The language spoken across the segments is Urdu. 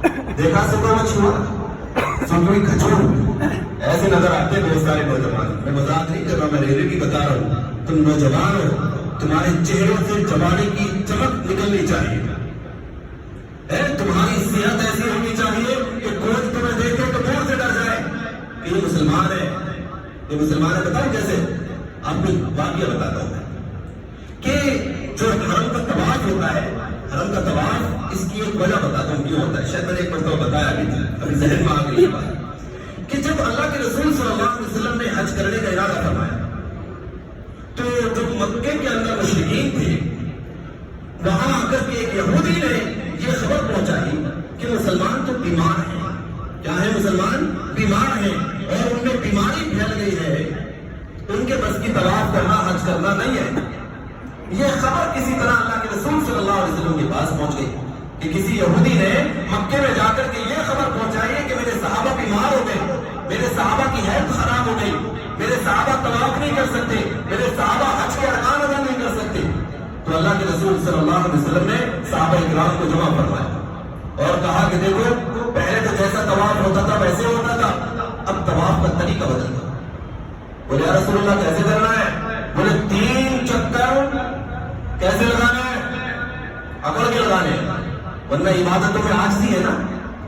دیکھا سکو میں چھوا سنوی کھچور ایسے نظر آتے بہت سارے نوجوان. میں مذاق نہیں کر رہا, میں ریئلٹی بتا رہا ہوں. تم نوجوان ہو, تمہارے چہروں سے جوانی کی چمک نکلنی چاہیے, تمہاری صحت ایسی ہونی چاہیے کہ کوئی تمہیں دیکھے تو دور سے ڈر جائے کہ یہ مسلمان ہے. یہ مسلمان ہے. بتاؤ کیسے؟ آپ کو واقعہ بتاتا ہوں کہ جو حرم کا طواف ہوتا ہے, حرم کا طواف, اس کی ایک وجہ بتاتا ہوں کیوں ہوتا ہے. شاید میں نے ایک مرتبہ بتایا بھی تھا, ابھی ذہن میں آ گئی یہ بات, کہ جب اللہ کے رسول صلی اللہ علیہ وسلم نے حج کرنے کا ارادہ فرمایا تو جو مکے کے اندر مشرکین تھے وہاں آ کر کے ایک یہودی نے یہ خبر پہنچائی کہ مسلمان تو بیمار ہیں. کیا ہے؟ مسلمان بیمار ہیں اور ان میں بیماری پھیل گئی ہے, ان کے بس کی طواف کرنا, حج کرنا نہیں ہے. یہ خبر کسی طرح اللہ کے رسول صلی اللہ علیہ وسلم کے پاس پہنچ گئی کہ کسی یہودی نے مکے میں جا کر کے یہ خبر پہنچائی ہے کہ میرے صحابہ بیمار ہو گئے, میرے صحابہ کی حیض خراب ہو گئی, میرے صحابہ طواف نہیں کر سکتے, میرے صحابہ حج کے ارکان ادا نہیں کر سکتے. تو اللہ کے رسول صلی اللہ علیہ وسلم نے صحابہ اکرام کو جمع فرمایا اور کہا کہ دیکھو, پہلے تو جیسا طواف ہوتا تھا ویسے ہوتا تھا, اب طواف کا طریقہ بدل گیا. بولے یا رسول اللہ کیسے کرنا ہے؟ بولے 3 چکر کیسے لگانے ہیں؟ اکڑ کے لگانے ہیں. ورنہ عبادتوں میں عاجزی ہے نا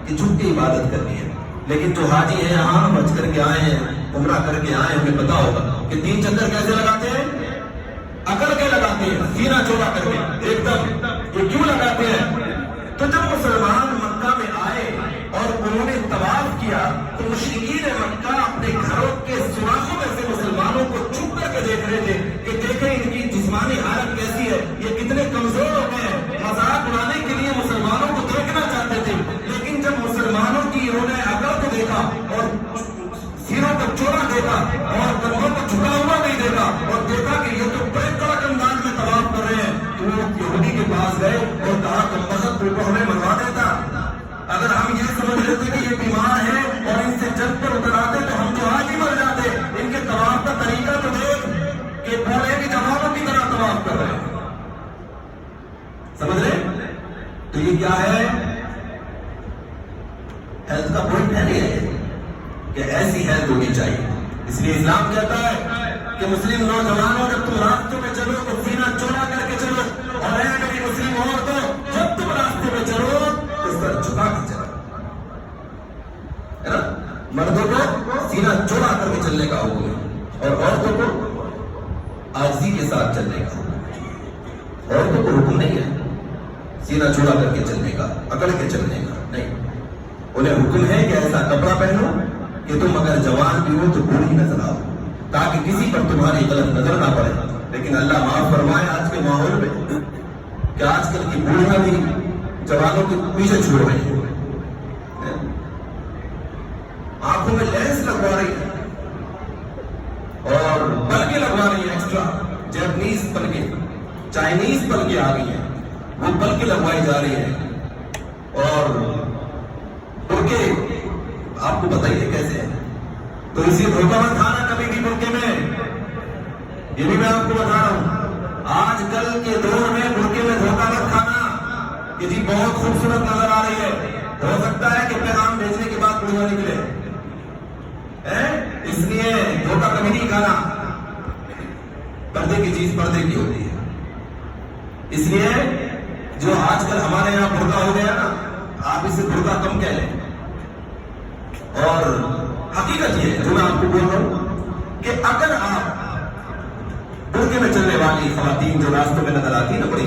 کہ جھک کے عبادت کرنی ہے. لیکن جو حاجی ہے یہاں بچ کر کے آئے ہیں, عمرہ کر کے آئے ہیں, انہیں پتا ہوگا کہ 3 چکر کیسے لگاتے ہیں. اکڑ کے لگاتے ہیں, سینہ چوڑا کر کے ایک دم. یہ کیوں لگاتے ہیں؟ تو جب مسلمان مکہ میں آئے اور انہوں نے طواف کیا تو مشرکین مکہ اپنے گھروں کے سوراخوں میں سے مسلمانوں کو چھپ کر کے دیکھ رہے تھے کہ دیکھیں ان کی جسمانی حالت کیسی ہے, یہ کتنے کمزور ہو گئے ہیں. مذاق اڑانے کے لیے مسلمانوں کو دیکھنا چاہتے تھے, لیکن جب مسلمانوں کی انہوں نے عقل کو دیکھا اور سینوں کو چوڑا دیکھا اور کندھوں کو جھکا ہوا نہیں دیکھا اور دیکھا کہ یہ تو بڑے کڑک انداز میں طواف کر رہے ہیں, تو وہ یہودی کے پاس گئے اور کہا کہ مقصد تم کو ہمیں منوا دیتا. اگر ہم یہ سمجھ لیتے کہ یہ بیمار ہے اور ان سے جب پر اتر آتے تو ہم تو آج ہی مر جاتے. ان کے طواف کا طریقہ تو دیکھ کہ بولے کی جوابوں کی طرح طواف کر رہے ہیں. سمجھ رہے؟ تو یہ کیا ہے؟ ہیلتھ کا پوائنٹ ہے نہیں کہ ایسی ہیلتھ ہونی چاہیے. اس لیے اسلام کہتا ہے کہ مسلم نوجوانوں جب تم راستے میں چلو تو سینہ چوڑا کر کے چلو, اور اے میری مسلم عورتوں جب تم راستے میں چلو تو سر جھکا کے چلو. مردوں کو سینہ چوڑا کر کے چلنے کا حکم ہے اور عورتوں کو عاجزی کے ساتھ چلنے کا حکم ہے. عورتوں کو حکم نہیں ہے سینہ چوڑا کر کے چلنے کا, اکڑ کے چلنے کا نہیں. انہیں حکم ہے کہ ایسا کپڑا پہنو کہ تم اگر جوان بھی ہو تو بوڑھی نظر آؤ, تاکہ کسی پر تمہاری غلط نظر نہ پڑے. لیکن اللہ معاف فرمائے آج کے ماحول میں کہ آج کل کی بوڑھیاں بھی جوانوں کے پیچھے چھوڑ رہی ہیں, آنکھوں میں لینس لگوا رہی ہے اور پلکیں لگوا رہی ہیں, ایکسٹرا جیپنیز پلکیں, چائنیز پلکیں آ گئی ہیں, وہ پلکیں لگوائی جا رہی ہیں. اور برقعے آپ کو بتائیے کیسے ہیں, تو اسی دھوکہ مت کھانا کبھی بھی برقعے میں. یہ بھی میں آپ کو بتا رہا ہوں, آج کل کے دور میں برقعے میں دھوکہ مت کھانا کہ جی بہت خوبصورت نظر آ رہی ہے, ہو سکتا ہے کہ پیغام بھیجنے کے بعد بڑھیا نکلے, اس لیے دھوکہ کبھی نہیں کھانا. پردے کی چیز پردے کی ہوتی ہے. اس لیے جو آج کل ہمارے یہاں برقع ہو گیا نا, آپ اسے برقع کم کہہ لیں. اور حقیقت یہ ہے جو میں آپ کو بول رہا ہوں کہ اگر آپ برقعے میں چلنے والی خواتین جو راستوں میں نظر آتی ہے نا, بڑی